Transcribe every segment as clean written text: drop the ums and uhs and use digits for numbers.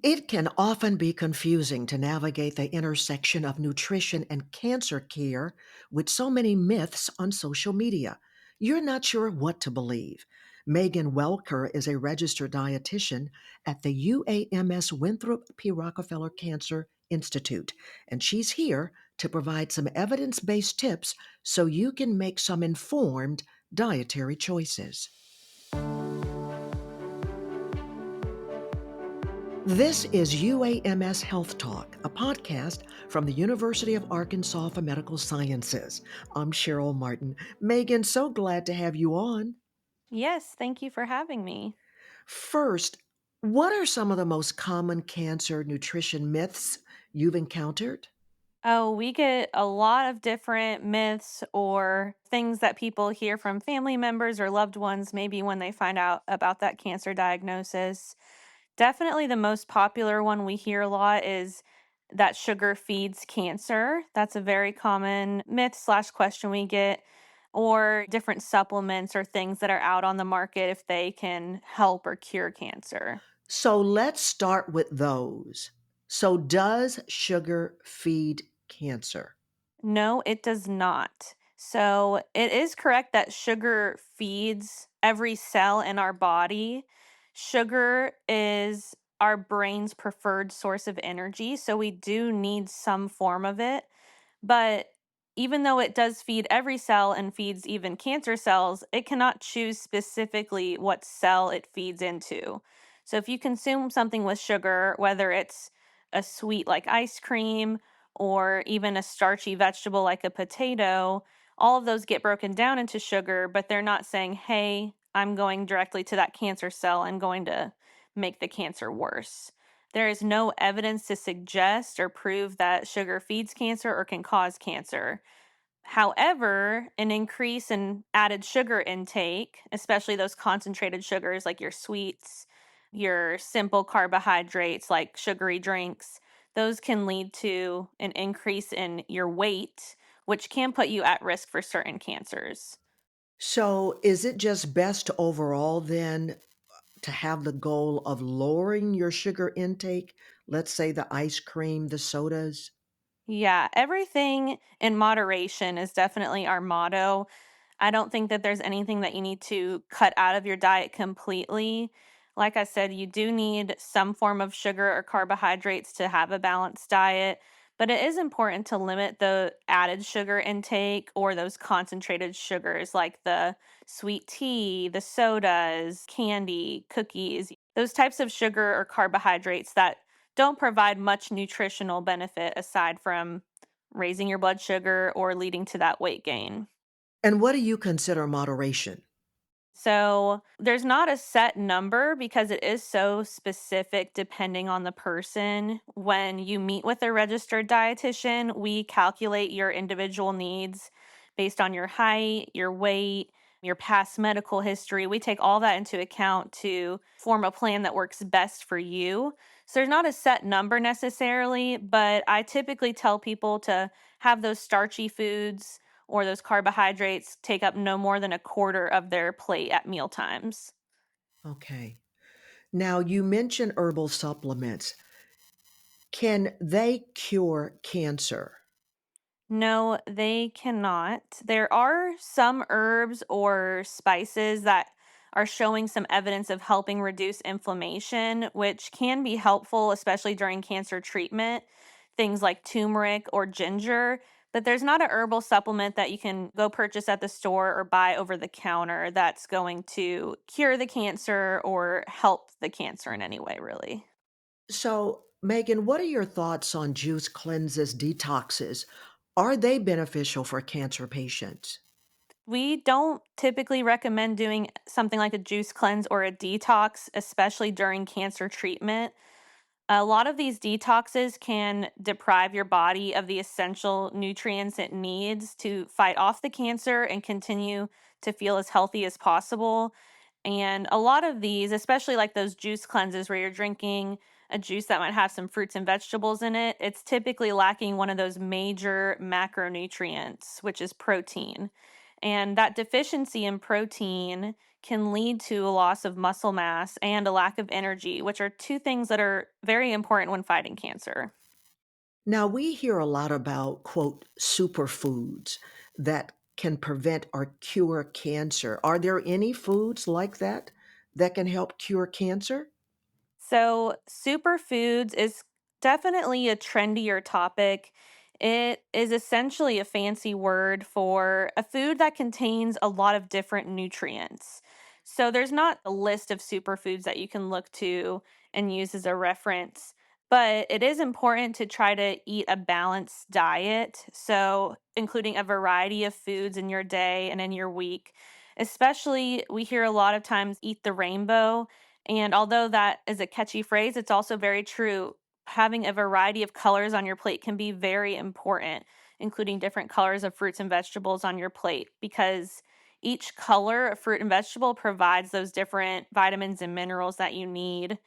It can often be confusing to navigate the intersection of nutrition and cancer care with so many myths on social media. You're not sure what to believe. Megan Welker is a registered dietitian at the UAMS Winthrop P. Rockefeller Cancer Institute, and she's here to provide some evidence based tips so you can make some informed dietary choices. This is UAMS Health Talk, a podcast from the University of Arkansas for Medical Sciences. I'm Cheryl Martin. Megan, so glad to have you on. Yes, thank you for having me. First, what are some of the most common cancer nutrition myths you've encountered? Oh, we get a lot of different myths or things that people hear from family members or loved ones, maybe when they find out about that cancer diagnosis. Definitely the most popular one we hear a lot is that sugar feeds cancer. That's a very common myth slash question we get, or different supplements or things that are out on the market if they can help or cure cancer. So let's start with those. So, does sugar feed cancer? No, it does not. So it is correct that sugar feeds every cell in our body. Sugar is our brain's preferred source of energy. So we do need some form of it. But even though it does feed every cell and feeds even cancer cells, it cannot choose specifically what cell it feeds into. So if you consume something with sugar, whether it's a sweet like ice cream or even a starchy vegetable like a potato, all of those get broken down into sugar, but they're not saying, hey, I'm going directly to that cancer cell and going to make the cancer worse. There is no evidence to suggest or prove that sugar feeds cancer or can cause cancer. However, an increase in added sugar intake, especially those concentrated sugars like your sweets, your simple carbohydrates like sugary drinks, those can lead to an increase in your weight, which can put you at risk for certain cancers. So, is it just best overall then to have the goal of lowering your sugar intake, let's say the ice cream, the sodas? Yeah, everything in moderation is definitely our motto. I don't think that there's anything that you need to cut out of your diet completely. Like I said, you do need some form of sugar or carbohydrates to have a balanced diet, but it is important to limit the added sugar intake or those concentrated sugars like the sweet tea, the sodas, candy, cookies, those types of sugar or carbohydrates that don't provide much nutritional benefit aside from raising your blood sugar or leading to that weight gain. And what do you consider moderation? So there's not a set number because it is so specific depending on the person. When you meet with a registered dietitian, we calculate your individual needs based on your height, your weight, your past medical history. We take all that into account to form a plan that works best for you. So there's not a set number necessarily, but I typically tell people to have those starchy foods or those carbohydrates take up no more than a quarter of their plate at meal times. Okay. Now, you mentioned herbal supplements. Can they cure cancer? No, they cannot. There are some herbs or spices that are showing some evidence of helping reduce inflammation, which can be helpful, especially during cancer treatment. Things like turmeric or ginger. But there's not a herbal supplement that you can go purchase at the store or buy over the counter that's going to cure the cancer or help the cancer in any way, really. So, Megan, what are your thoughts on juice cleanses, detoxes? Are they beneficial for cancer patients? We don't typically recommend doing something like a juice cleanse or a detox, especially during cancer treatment. A lot of these detoxes can deprive your body of the essential nutrients it needs to fight off the cancer and continue to feel as healthy as possible. And a lot of these, especially like those juice cleanses where you're drinking a juice that might have some fruits and vegetables in it, it's typically lacking one of those major macronutrients, which is protein. And that deficiency in protein can lead to a loss of muscle mass and a lack of energy, which are two things that are very important when fighting cancer. Now, we hear a lot about, quote, superfoods that can prevent or cure cancer. Are there any foods like that that can help cure cancer? So, superfoods is definitely a trendier topic. It is essentially a fancy word for a food that contains a lot of different nutrients. So, there's not a list of superfoods that you can look to and use as a reference, but it is important to try to eat a balanced diet. So, including a variety of foods in your day and in your week. Especially, we hear a lot of times eat the rainbow, and although that is a catchy phrase, it's also very true. Having a variety of colors on your plate can be very important, including different colors of fruits and vegetables on your plate, because each color of fruit and vegetable provides those different vitamins and minerals that you need.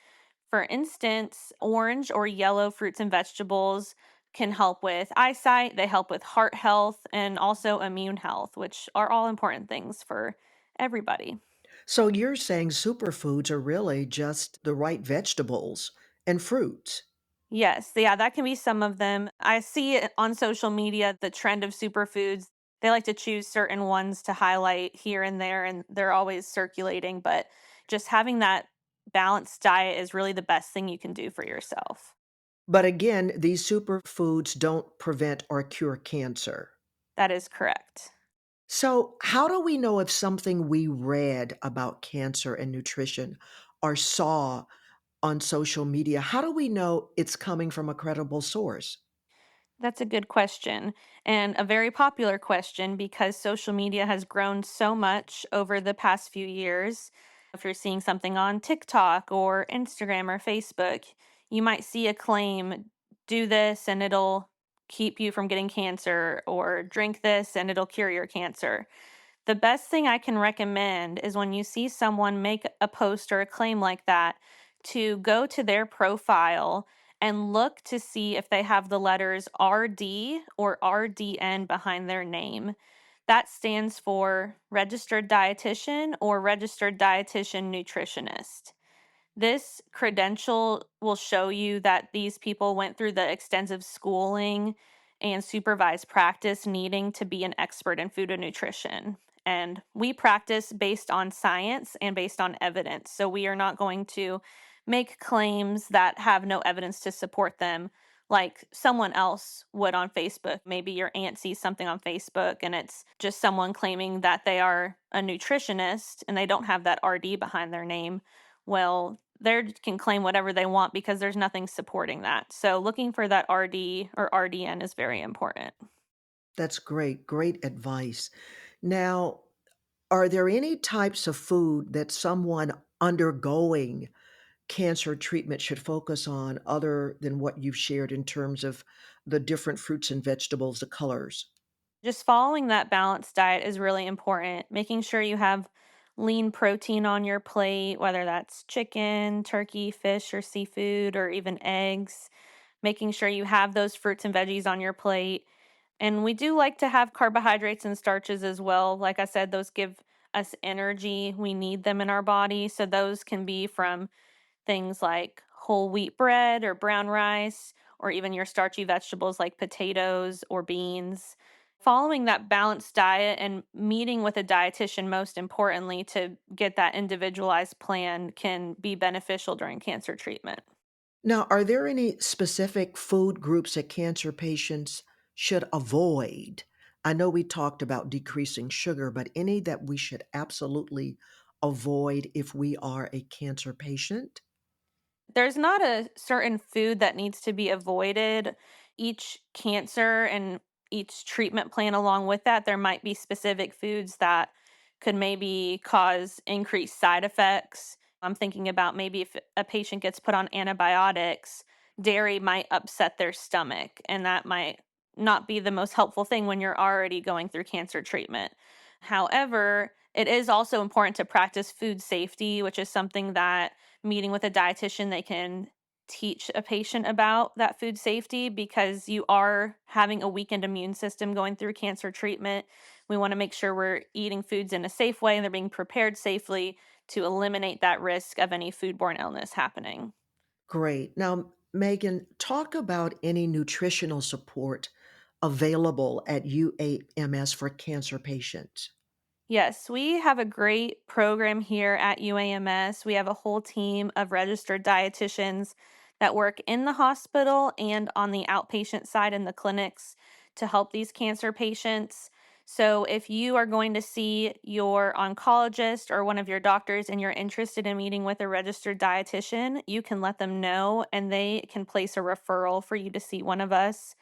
For instance, orange or yellow fruits and vegetables can help with eyesight, they help with heart health, and also immune health, which are all important things for everybody. So you're saying superfoods are really just the right vegetables and fruits. Yes, yeah, that can be some of them. I see it on social media, the trend of superfoods. They like to choose certain ones to highlight here and there, and they're always circulating. But just having that balanced diet is really the best thing you can do for yourself. But again, these superfoods don't prevent or cure cancer. That is correct. So, how do we know if something we read about cancer and nutrition or saw on social media, how do we know it's coming from a credible source? That's a good question, and a very popular question because social media has grown so much over the past few years. If you're seeing something on TikTok or Instagram or Facebook, you might see a claim, do this and it'll keep you from getting cancer, or drink this and it'll cure your cancer. The best thing I can recommend is when you see someone make a post or a claim like that, to go to their profile and look to see if they have the letters RD or RDN behind their name. That stands for registered dietitian or registered dietitian nutritionist. This credential will show you that these people went through the extensive schooling and supervised practice needing to be an expert in food and nutrition. And we practice based on science and based on evidence. So we are not going to make claims that have no evidence to support them like someone else would on Facebook. Maybe your aunt sees something on Facebook and it's just someone claiming that they are a nutritionist and they don't have that RD behind their name. Well, they can claim whatever they want because there's nothing supporting that. So looking for that RD or RDN is very important. That's great, great advice. Now, are there any types of food that someone undergoing cancer treatment should focus on other than what you've shared in terms of the different fruits and vegetables, the colors? Just following that balanced diet is really important. Making sure you have lean protein on your plate, whether that's chicken, turkey, fish, or seafood, or even eggs. Making sure you have those fruits and veggies on your plate. And we do like to have carbohydrates and starches as well. Like I said, those give us energy. We need them in our body. So those can be from things like whole wheat bread or brown rice, or even your starchy vegetables like potatoes or beans. Following that balanced diet and meeting with a dietitian, most importantly, to get that individualized plan can be beneficial during cancer treatment. Now, are there any specific food groups that cancer patients should avoid? I know we talked about decreasing sugar, but any that we should absolutely avoid if we are a cancer patient? There's not a certain food that needs to be avoided. Each cancer and each treatment plan along with that, there might be specific foods that could maybe cause increased side effects. I'm thinking about maybe if a patient gets put on antibiotics, dairy might upset their stomach, and that might not be the most helpful thing when you're already going through cancer treatment. However, it is also important to practice food safety, which is something that meeting with a dietitian, they can teach a patient about that food safety because you are having a weakened immune system going through cancer treatment. We want to make sure we're eating foods in a safe way and they're being prepared safely to eliminate that risk of any foodborne illness happening. Great. Now, Megan, talk about any nutritional support available at UAMS for cancer patients. Yes, we have a great program here at UAMS. We have a whole team of registered dietitians that work in the hospital and on the outpatient side in the clinics to help these cancer patients. So, if you are going to see your oncologist or one of your doctors and you're interested in meeting with a registered dietitian, you can let them know and they can place a referral for you to see one of us.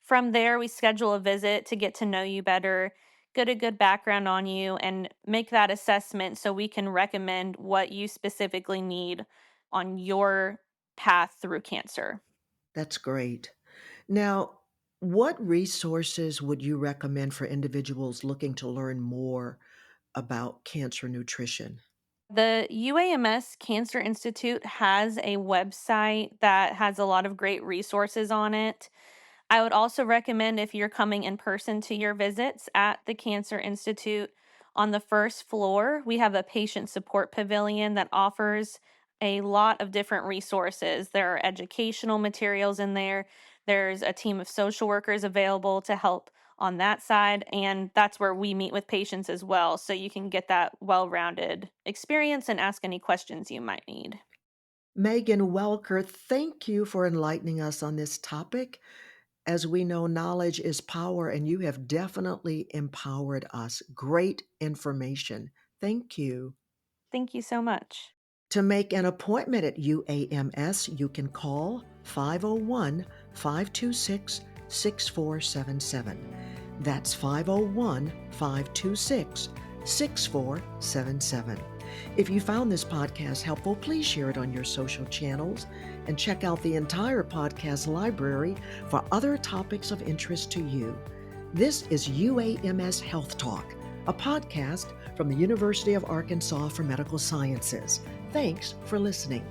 From there, we schedule a visit to get to know you better, get a good background on you, and make that assessment so we can recommend what you specifically need on your path through cancer. That's great. Now, what resources would you recommend for individuals looking to learn more about cancer nutrition? The UAMS Cancer Institute has a website that has a lot of great resources on it. I would also recommend if you're coming in person to your visits at the Cancer Institute, on the first floor, we have a patient support pavilion that offers a lot of different resources. There are educational materials in there. There's a team of social workers available to help on that side. And that's where we meet with patients as well. So you can get that well rounded experience and ask any questions you might need. Megan Welker, thank you for enlightening us on this topic. As we know, knowledge is power, and you have definitely empowered us. Great information. Thank you. Thank you so much. To make an appointment at UAMS, you can call 501 526 6477. That's 501 526 6477. If you found this podcast helpful, please share it on your social channels and check out the entire podcast library for other topics of interest to you. This is UAMS Health Talk, a podcast from the University of Arkansas for Medical Sciences. Thanks for listening.